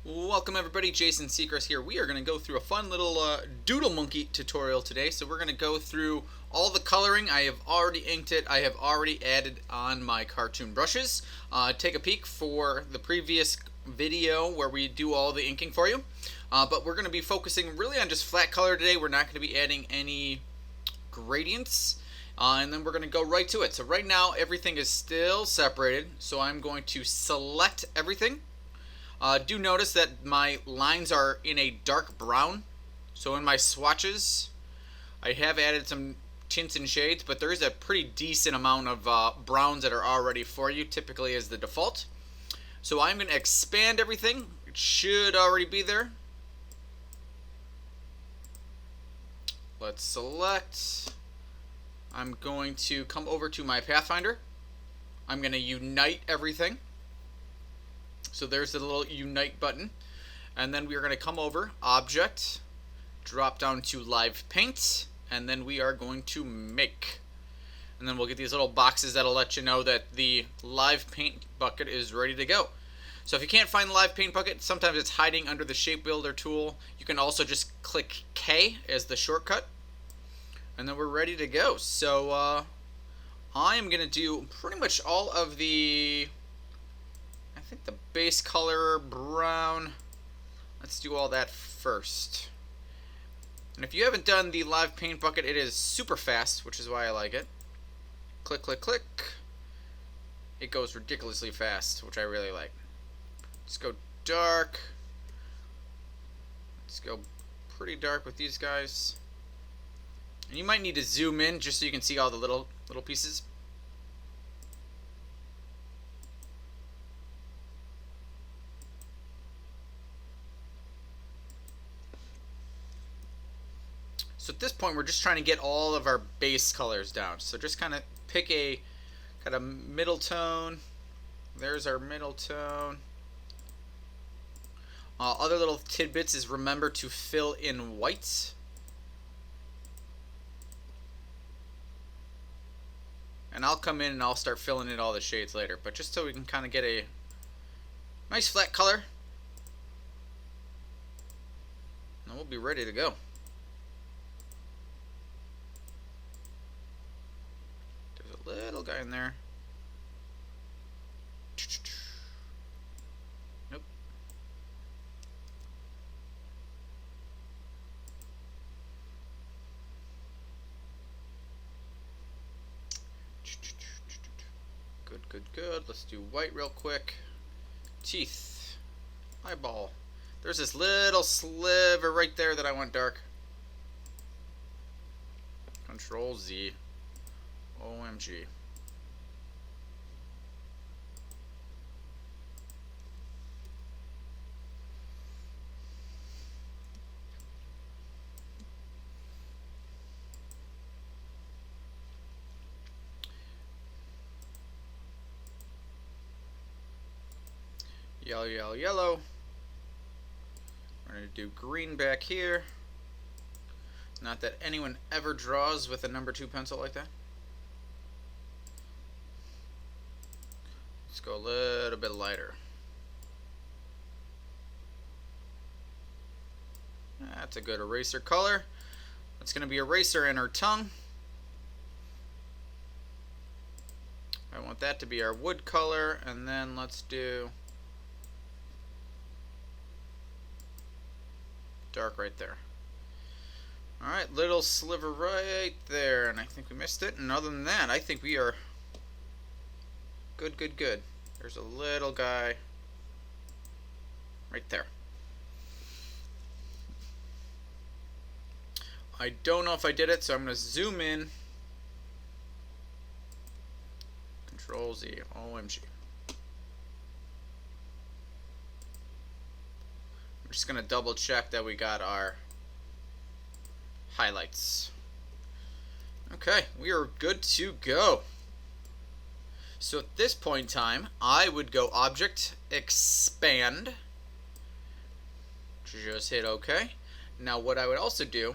Welcome everybody, Jason Seacrest here. We are going to go through a fun little Doodle Monkey tutorial today. So we're going to go through all the coloring. I have already inked it. I have already added on my cartoon brushes. Take a peek for the previous video where we do all the inking for you. But we're going to be focusing really on just flat color today. We're not going to be adding any gradients. And then we're going to go right to it. So right now everything is still separated. So I'm going to select everything. Do notice that my lines are in a dark brown. So in my swatches, I have added some tints and shades, but there is a pretty decent amount of browns that are already for you, typically as the default. So I'm going to expand everything. It should already be there. Let's select. I'm going to come over to my Pathfinder. I'm going to unite everything. So there's the little unite button. And then we are going to come over, object, drop down to live paint, and then we are going to make. And then we'll get these little boxes that'll let you know that the live paint bucket is ready to go. So if you can't find the live paint bucket, sometimes it's hiding under the shape builder tool. You can also just click K as the shortcut. And then we're ready to go. So I am going to do pretty much all of the, I think the base color brown. Let's do all that first. And if you haven't done the live paint bucket, it is super fast, which is why I like it. Click, click, click. It goes ridiculously fast, which I really like. Let's go dark. Let's go pretty dark with these guys. And you might need to zoom in just so you can see all the little pieces. So at this point, we're just trying to get all of our base colors down. So just kind of pick a kind of middle tone. There's our middle tone. Other little tidbits is remember to fill in whites. And I'll come in and I'll start filling in all the shades later. But just so we can kind of get a nice flat color. And we'll be ready to go. Little guy in there. Nope. Good, good, good. Let's do white real quick. Teeth. Eyeball. There's this little sliver right there that I want dark. Control Z. OMG. Yellow, yellow, yellow. We're going to do green back here. Not that anyone ever draws with a number 2 pencil like that. Let's go a little bit lighter. That's a good eraser color. That's going to be eraser in our tongue. I want that to be our wood color, and then let's do dark right there. Alright, little sliver right there, and I think we missed it. And other than that, I think we are good, good, good. There's a little guy right there. I don't know if I did it, so I'm going to zoom in. Control Z, OMG. I'm just going to double check that we got our highlights. Okay, we are good to go. So at this point in time, I would go Object, Expand. Just hit OK. Now what I would also do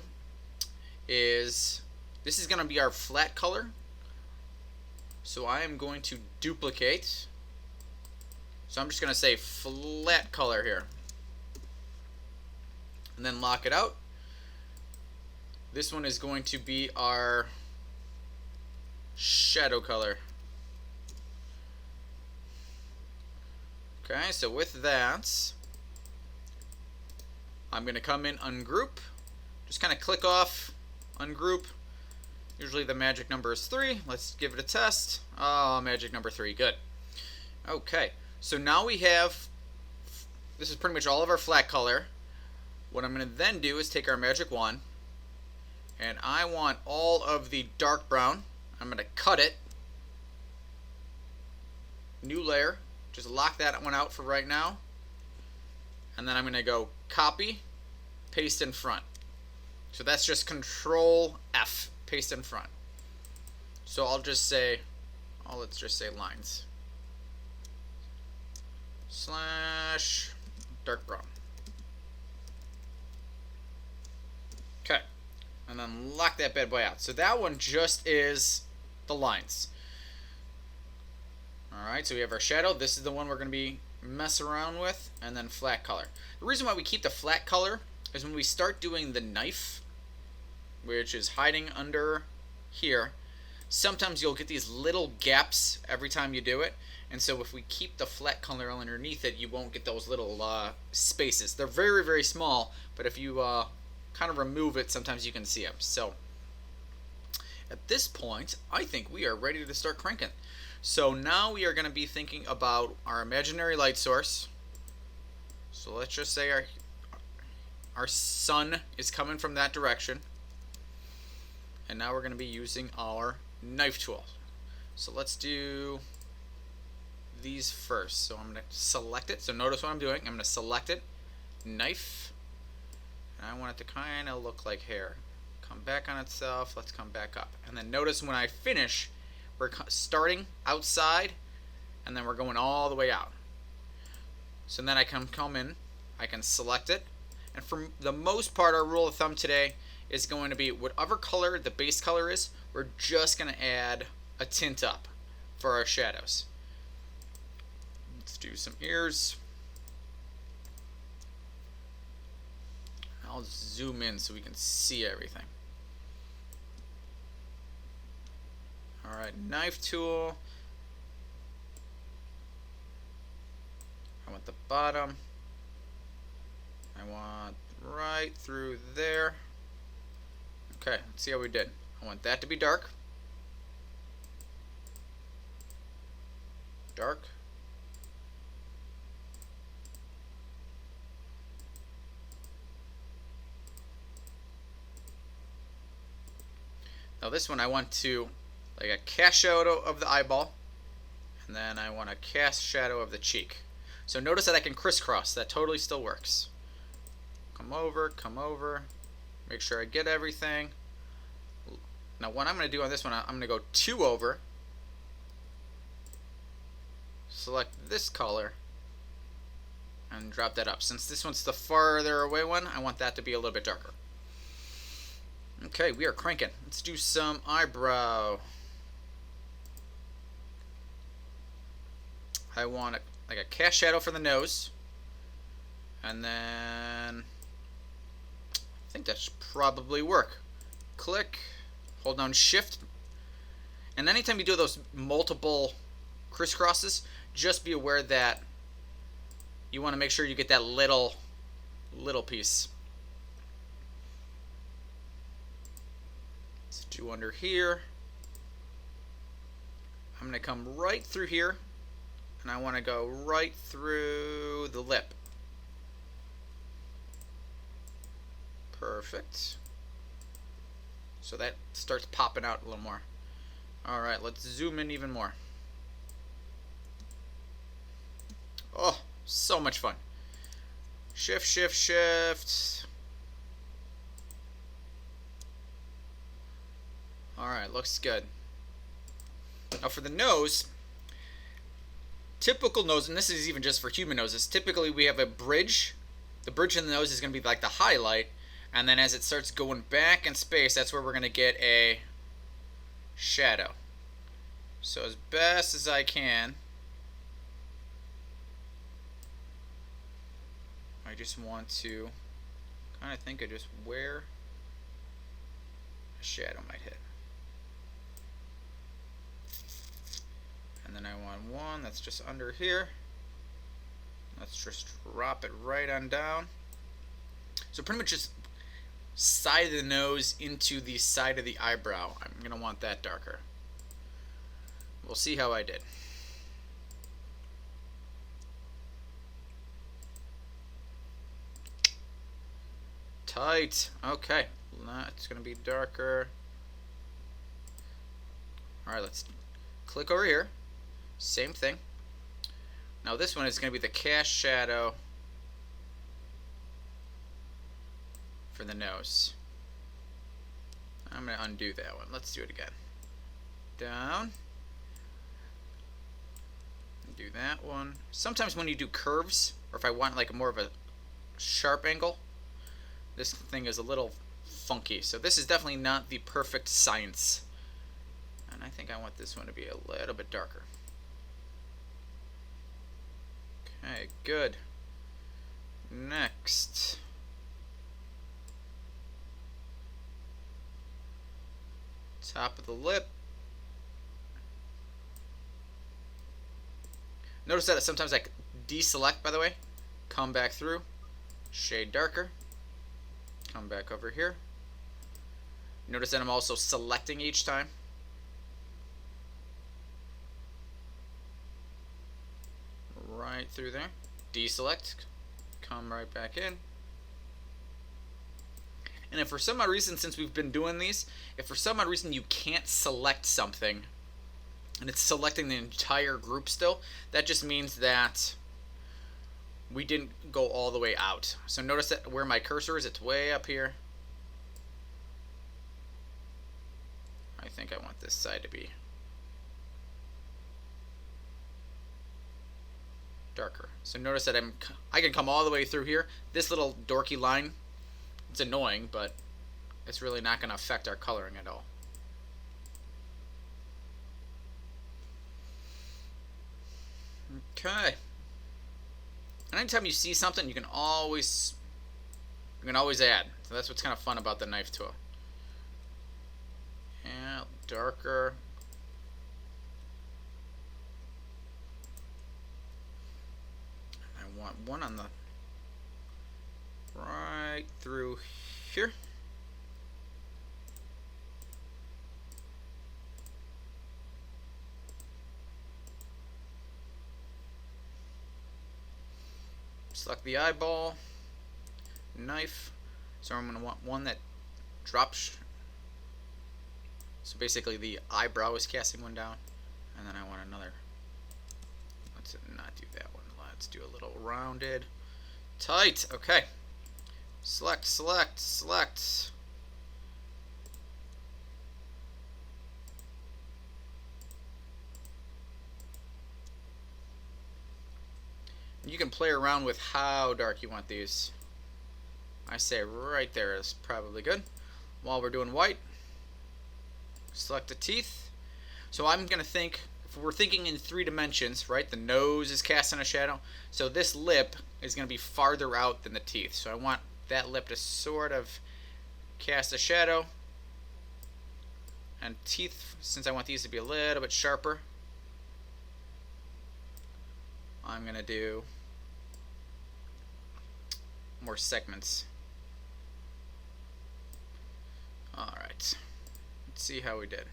is, this is going to be our flat color. So I am going to duplicate. So I'm just going to say flat color here. and then lock it out. This one is going to be our shadow color. Okay, so with that, I'm going to come in, ungroup, just kind of click off, ungroup. Usually the magic number is 3. Let's give it a test. Oh, magic number 3, good. Okay, so now we have, this is pretty much all of our flat color. What I'm going to then do is take our magic wand, and I want all of the dark brown. I'm going to cut it. New layer. Just lock that one out for right now. And then I'm going to go copy, paste in front. So that's just Control F, paste in front. So I'll just say, let's just say lines. Slash dark brown. Okay. And then lock that bad boy out. So that one just is the lines. Alright, so we have our shadow. This is the one we're going to be messing around with. And then flat color. The reason why we keep the flat color is when we start doing the knife, which is hiding under here, sometimes you'll get these little gaps every time you do it. And so if we keep the flat color underneath it, you won't get those little spaces. They're very, very small, but if you kind of remove it, sometimes you can see them. So at this point, I think we are ready to start cranking. So now we are going to be thinking about our imaginary light source. So let's just say our sun is coming from that direction. And now we're going to be using our knife tool. So let's do these first. So I'm going to select it. So notice what I'm doing. I'm going to select it, knife, and I want it to kind of look like hair. Come back on itself. Let's come back up. And then notice when I finish, we're starting outside, and then we're going all the way out. So then I can come in, I can select it, and for the most part, our rule of thumb today is going to be whatever color the base color is, we're just going to add a tint up for our shadows. Let's do some ears. I'll zoom in so we can see everything. Alright, knife tool. I want the bottom. I want right through there. Okay, let's see how we did. I want that to be dark. Dark. Now this one I want to like a cast shadow of the eyeball, and then I want a cast shadow of the cheek. So notice that I can crisscross. That totally still works. Come over, make sure I get everything. Now what I'm going to do on this one, I'm going to go 2 over, select this color, and drop that up. Since this one's the farther away one, I want that to be a little bit darker. Okay, we are cranking. Let's do some eyebrow. I want like a cast shadow for the nose, and then I think that should probably work. Click, hold down Shift, and anytime you do those multiple crisscrosses, just be aware that you want to make sure you get that little piece. Let's do under here. I'm going to come right through here, and I want to go right through the lip. Perfect. So that starts popping out a little more. Alright, let's zoom in even more. Oh, so much fun. Shift, shift, shift. Alright, looks good. Now for the nose, typical nose, and this is even just for human noses, typically we have a bridge. The bridge in the nose is going to be like the highlight, and then as it starts going back in space, that's where we're going to get a shadow. So as best as I can, I just want to kind of think of just where a shadow might hit. And then I want one that's just under here. Let's just drop it right on down. So pretty much just side of the nose into the side of the eyebrow. I'm going to want that darker. We'll see how I did. Tight. Okay. That's going to be darker. Alright, let's click over here. Same thing. Now this one is going to be the cast shadow for the nose. I'm going to undo that one. Let's do it again. Down. Do that one. Sometimes when you do curves, or if I want like more of a sharp angle, this thing is a little funky. So this is definitely not the perfect science. And I think I want this one to be a little bit darker. Okay, good. Next. Top of the lip. Notice that sometimes I deselect, by the way. Come back through. Shade darker. Come back over here. Notice that I'm also selecting each time. Right through there. Deselect. Come right back in. And if for some odd reason, since we've been doing these, if for some odd reason you can't select something, and it's selecting the entire group still, that just means that we didn't go all the way out. So notice that where my cursor is, it's way up here. I think I want this side to be darker. So notice that I can come all the way through here. This little dorky line, it's annoying, but it's really not going to affect our coloring at all. Okay. And anytime you see something, you can always add. So that's what's kind of fun about the knife tool. Yeah, darker. I want one on the right through here. Select the eyeball, knife. So I'm going to want one that drops. So basically the eyebrow is casting one down. And then I want another. Let's not do that one. Let's do a little rounded. Tight. Okay. Select, select, select. You can play around with how dark you want these. I say right there is probably good. While we're doing white, select the teeth. So I'm going to think, if we're thinking in 3 dimensions, right? The nose is casting a shadow. So this lip is going to be farther out than the teeth. So I want that lip to sort of cast a shadow. And teeth, since I want these to be a little bit sharper, I'm going to do more segments. Alright, let's see how we did.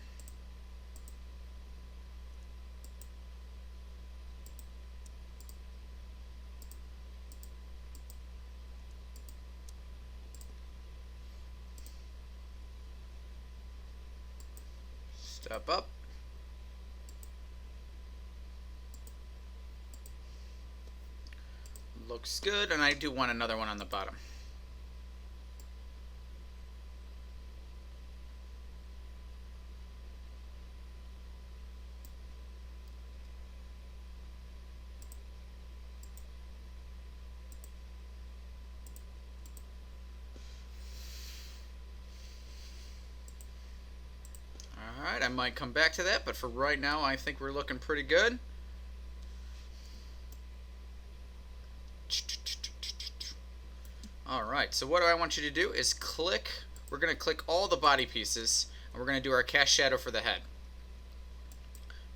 Step up. Looks good, and I do want another one on the bottom. Alright, I might come back to that, but for right now I think we're looking pretty good. Alright, so what I want you to do is click, we're going to click all the body pieces, and we're going to do our cast shadow for the head.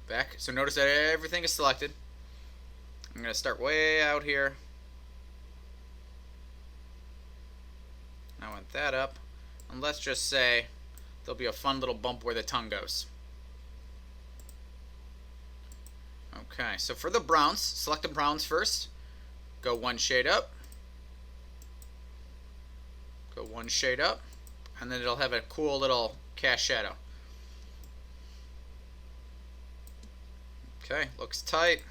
Back, so notice that everything is selected. I'm going to start way out here. I want that up, and let's just say there'll be a fun little bump where the tongue goes. Okay, so for the browns, select the browns first. Go one shade up. Go one shade up. And then it'll have a cool little cast shadow. Okay, looks tight.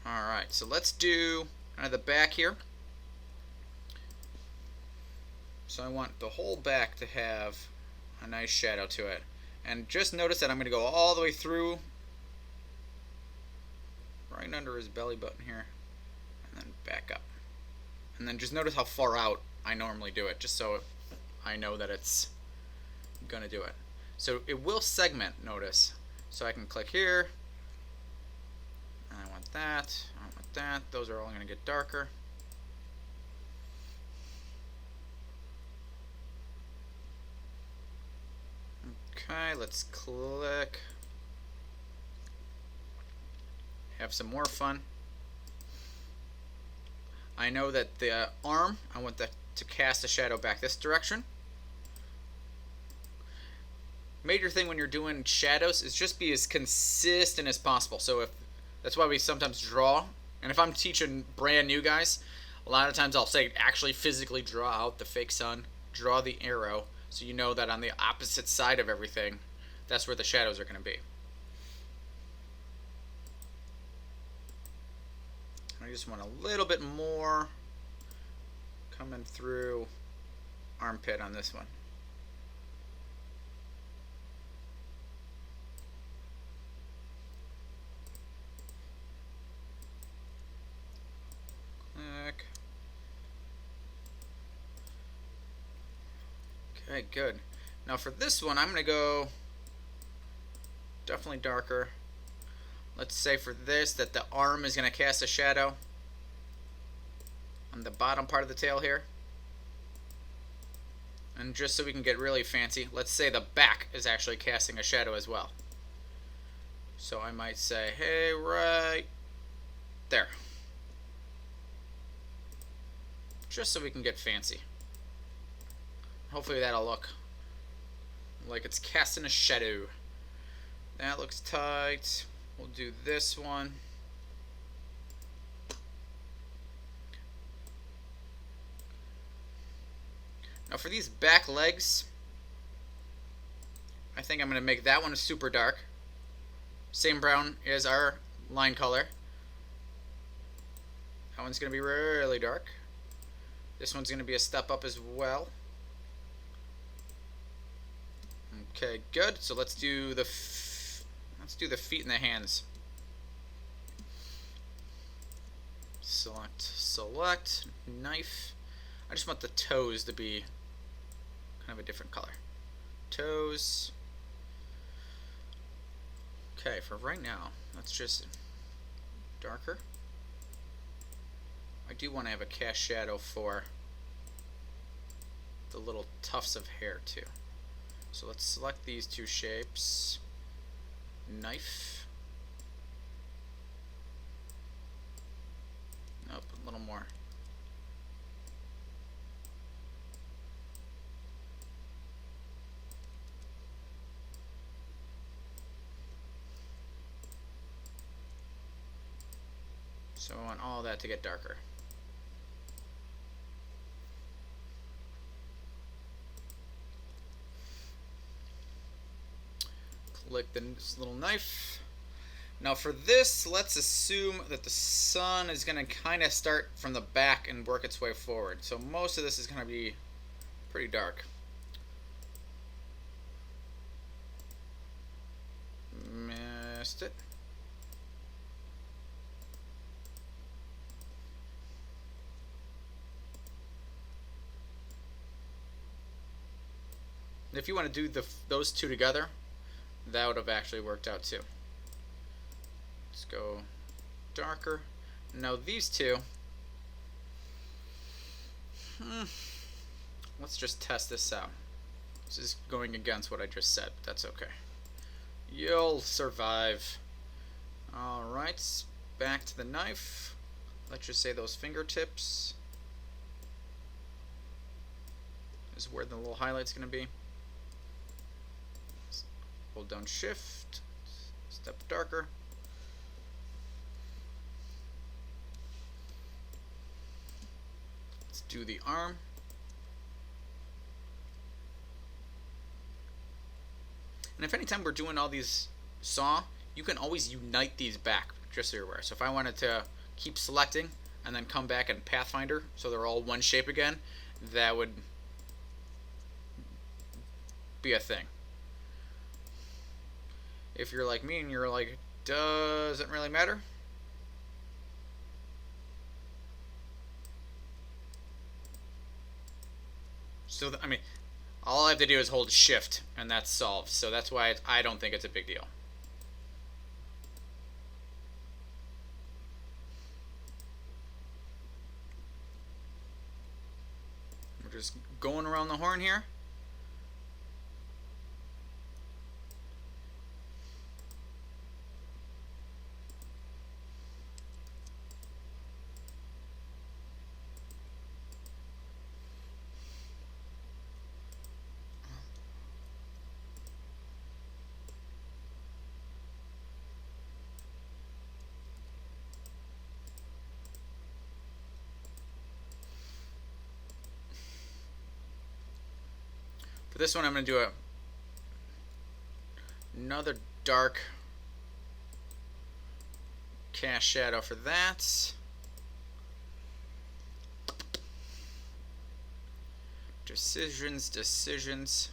Alright, so let's do kind of the back here. So I want the whole back to have a nice shadow to it. And just notice that I'm going to go all the way through, right under his belly button here, and then back up. And then just notice how far out I normally do it, just so I know that it's going to do it. So it will segment, notice. So I can click here, and I want that, I want that. Those are all going to get darker. Okay, let's click. Have some more fun. I know that the arm, I want that to cast a shadow back this direction. Major thing when you're doing shadows is just be as consistent as possible. So that's why we sometimes draw. And if I'm teaching brand new guys, a lot of times I'll say actually physically draw out the fake sun, draw the arrow, so you know that on the opposite side of everything, that's where the shadows are going to be. I just want a little bit more coming through armpit on this one. Click. Okay, good. Now for this one, I'm going to go definitely darker. Let's say for this that the arm is going to cast a shadow on the bottom part of the tail here. And just so we can get really fancy, let's say the back is actually casting a shadow as well. So I might say, hey, right there. Just so we can get fancy. Hopefully that'll look like it's casting a shadow. That looks tight. We'll do this one. Now for these back legs, I think I'm going to make that one super dark. Same brown as our line color. That one's going to be really dark. This one's going to be a step up as well. Okay, good. So let's do the feet and the hands. Select, knife. I just want the toes to be kind of a different color. Toes. Okay, for right now, let's just darker. I do want to have a cast shadow for the little tufts of hair too. So let's select these two shapes. Knife. Nope, a little more. So I want all that to get darker. Click this little knife. Now for this, let's assume that the sun is going to kind of start from the back and work its way forward. So most of this is going to be pretty dark. Missed it. If you want to do those two together, that would have actually worked out too. Let's go darker. Now these two, Let's just test this out. This is going against what I just said, but that's okay. You'll survive. Alright, back to the knife. Let's just say those fingertips is where the little highlight's going to be. Hold down shift, step darker. Let's do the arm. And if anytime we're doing all these saw, you can always unite these back, just so you're aware. So if I wanted to keep selecting and then come back and Pathfinder so they're all one shape again, that would be a thing. If you're like me and you're like, doesn't really matter, so I mean, all I have to do is hold shift and that's solved. So that's why I don't think it's a big deal. We're just going around the horn here. For this one, I'm going to do another dark cast shadow for that. Decisions.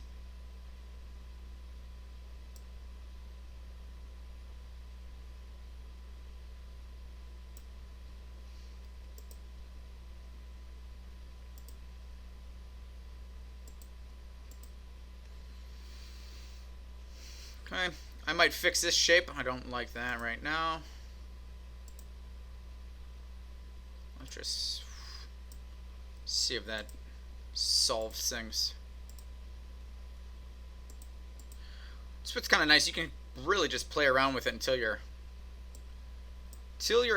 Okay, I might fix this shape. I don't like that right now. Let's just see if that solves things. This bit's kind of nice. You can really just play around with it until you're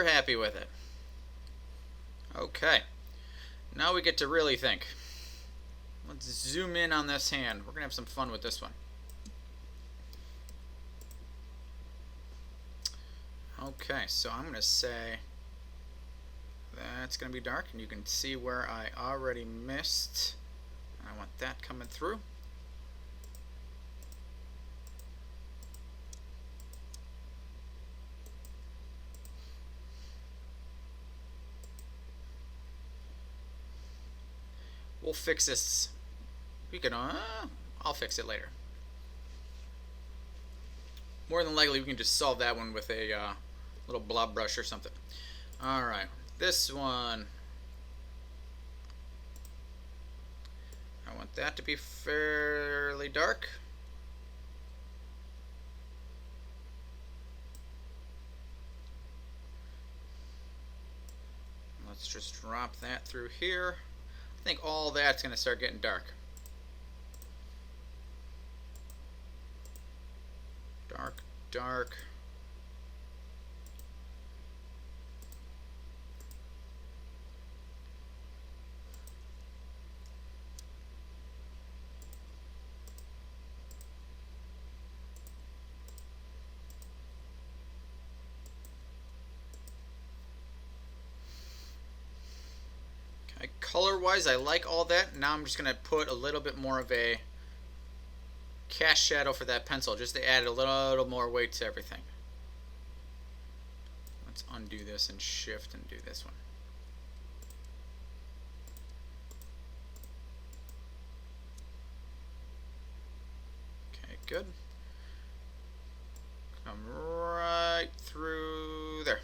happy with it. Okay, now we get to really think. Let's zoom in on this hand. We're gonna have some fun with this one. Okay, so I'm going to say that's going to be dark, and you can see where I already missed. I want that coming through. We'll fix this. We can, I'll fix it later. More than likely, we can just solve that one with a little blob brush or something. Alright, this one, I want that to be fairly dark. Let's just drop that through here. I think all that's going to start getting dark. Dark. Okay, color-wise, I like all that. Now I'm just going to put a little bit more of a cast shadow for that pencil, just to add a little more weight to everything. Let's undo this and shift and do this one. Okay, good. Come right through there.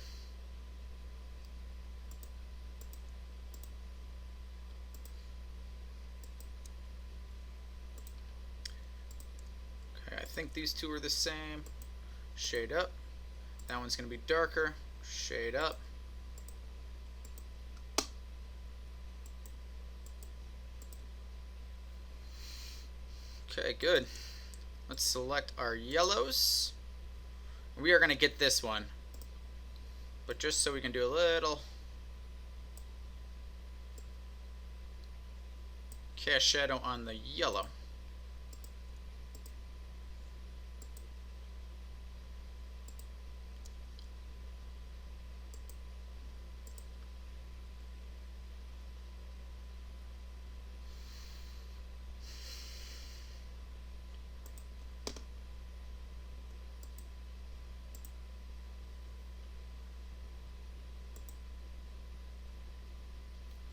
I think these two are the same. Shade up. That one's going to be darker. Shade up. Okay, good. Let's select our yellows. We are going to get this one. But just so we can do a little cast shadow on the yellow.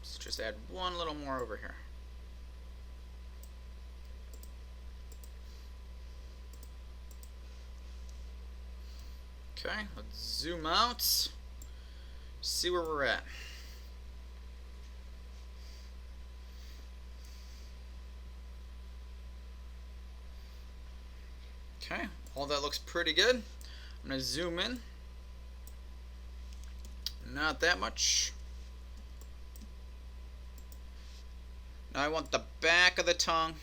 Let's just add one little more over here. Okay, let's zoom out. See where we're at. Okay, all that looks pretty good. I'm going to zoom in. Not that much. Now I want the back of the tongue.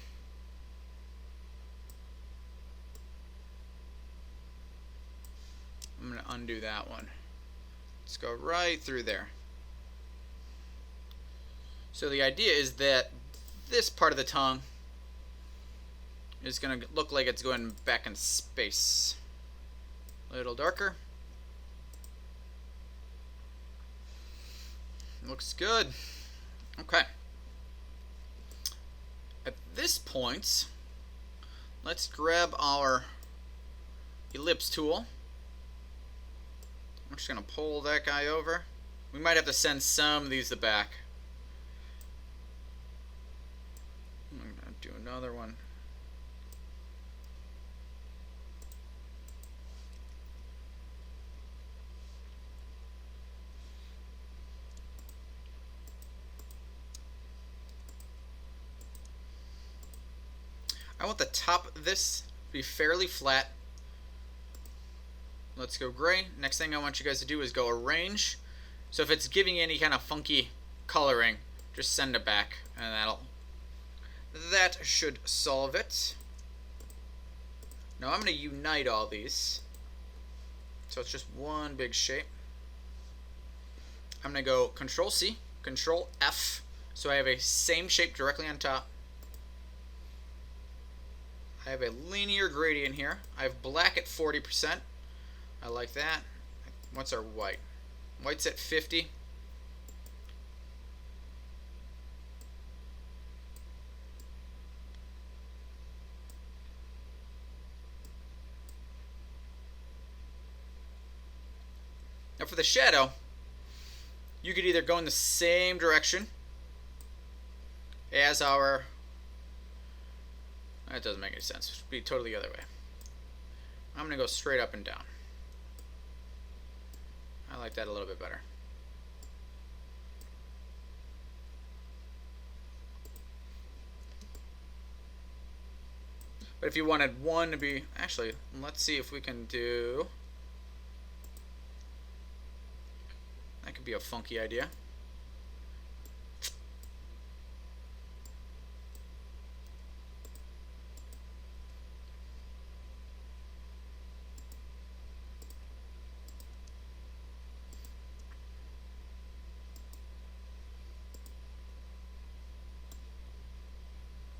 I'm going to undo that one. Let's go right through there. So the idea is that this part of the tongue is going to look like it's going back in space. A little darker. Looks good. Okay. At this point, let's grab our ellipse tool. I'm just going to pull that guy over. We might have to send some of these to the back. I'm going to do another one. I want the top of this to be fairly flat. Let's go gray. Next thing I want you guys to do is go arrange. So if it's giving any kind of funky coloring, just send it back, and that should solve it. Now I'm going to unite all these, so it's just one big shape. I'm going to go Control C, Control F, so I have a same shape directly on top. I have a linear gradient here. I have black at 40%. I like that. What's our white? White's at 50. Now for the shadow, you could either go in the same direction as our... That doesn't make any sense. It should be totally the other way. I'm going to go straight up and down. I like that a little bit better. But if you wanted one to be... Actually, let's see if we can do... That could be a funky idea.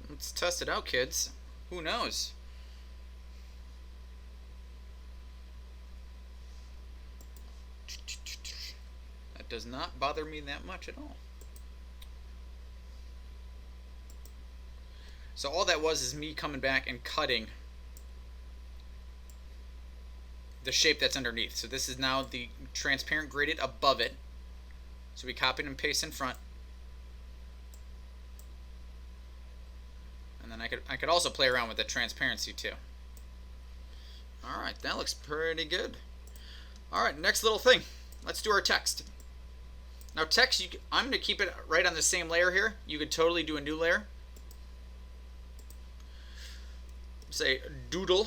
Let's test it out, kids. Who knows? That does not bother me that much at all. So all that was is me coming back and cutting the shape that's underneath. So this is now the transparent gradient above it. So we copied and paste in front. And then I could also play around with the transparency too. Alright, that looks pretty good. Alright, next little thing. Let's do our text. Now text, I'm going to keep it right on the same layer here. You could totally do a new layer. Say doodle.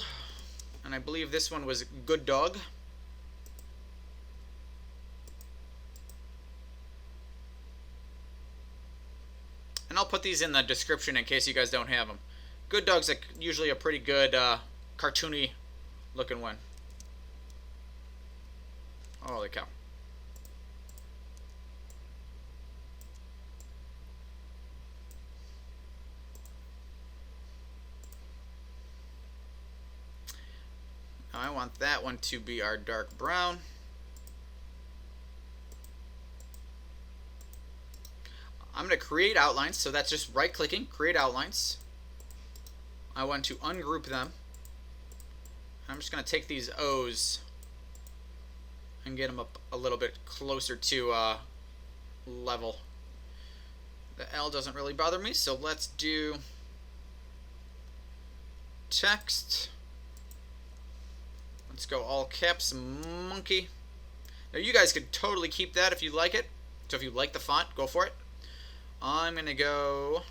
And I believe this one was good dog. And I'll put these in the description in case you guys don't have them. Good dog's usually a pretty good cartoony looking one. Holy cow. Now I want that one to be our dark brown. I'm going to create outlines, so that's just right-clicking, create outlines. I want to ungroup them. I'm just going to take these O's and get them up a little bit closer to level. The L doesn't really bother me, so let's do text. Let's go all caps, monkey. Now you guys could totally keep that if you like it. So if you like the font, go for it. I'm going to go...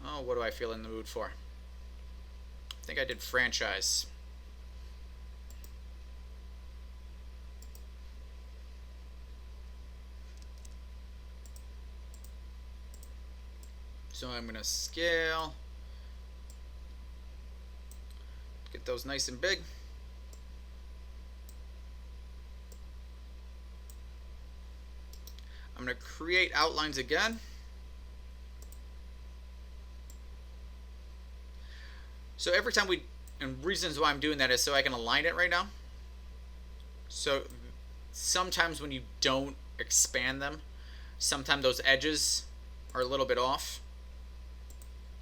Oh, what do I feel in the mood for? I think I did franchise. So I'm going to scale. Get those nice and big. I'm going to create outlines again. So every time and reasons why I'm doing that is so I can align it right now. So sometimes when you don't expand them, sometimes those edges are a little bit off.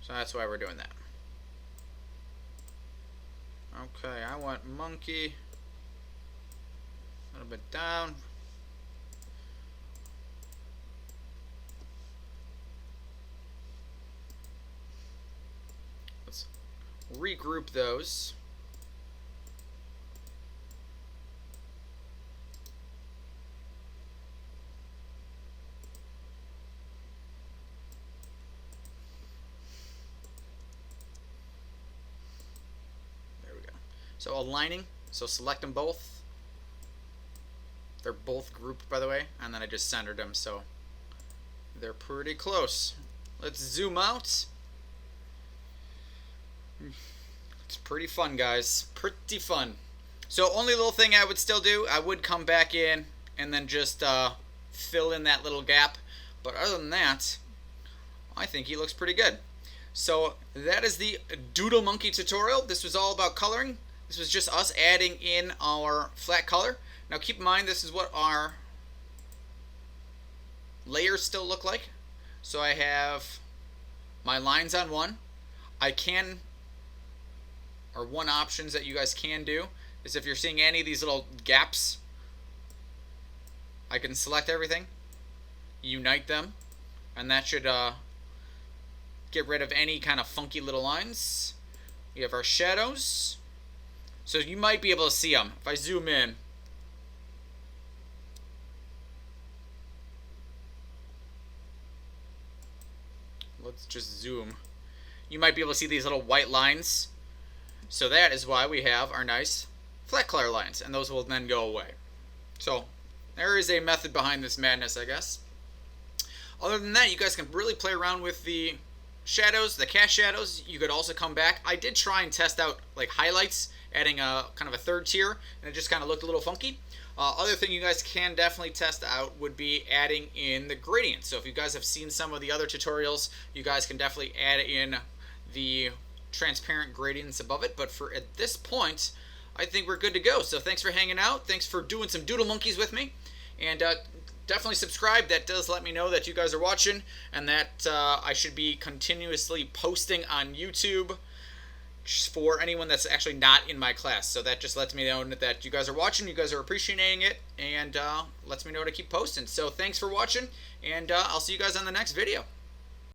So that's why we're doing that. Okay, I want monkey a little bit down. Let's regroup those. So aligning, so select them both. They're both grouped, by the way, and then I just centered them, so they're pretty close. Let's zoom out. It's pretty fun, guys. Pretty fun. So only little thing I would still do, I would come back in and then just fill in that little gap. But other than that, I think he looks pretty good. So that is the Doodle Monkey tutorial. This was all about coloring. This was just us adding in our flat color. Now keep in mind this is what our layers still look like. So I have my lines on one. One options that you guys can do is if you're seeing any of these little gaps, I can select everything, unite them, and that should get rid of any kind of funky little lines. We have our shadows. So you might be able to see them. If I zoom in, let's just zoom. You might be able to see these little white lines. So that is why we have our nice flat color lines, and those will then go away. So there is a method behind this madness, I guess. Other than that, you guys can really play around with the shadows, the cast shadows. You could also come back. I did try and test out like highlights, adding a kind of a third tier, and it just kind of looked a little funky. Other thing you guys can definitely test out would be adding in the gradient. So if you guys have seen some of the other tutorials, you guys can definitely add in the transparent gradients above it. But for at this point, I think we're good to go. So thanks for hanging out. Thanks for doing some doodle monkeys with me. And definitely subscribe. That does let me know that you guys are watching and that I should be continuously posting on YouTube for anyone that's actually not in my class. So that just lets me know that you guys are watching, you guys are appreciating it, and lets me know to keep posting. So thanks for watching, and I'll see you guys on the next video.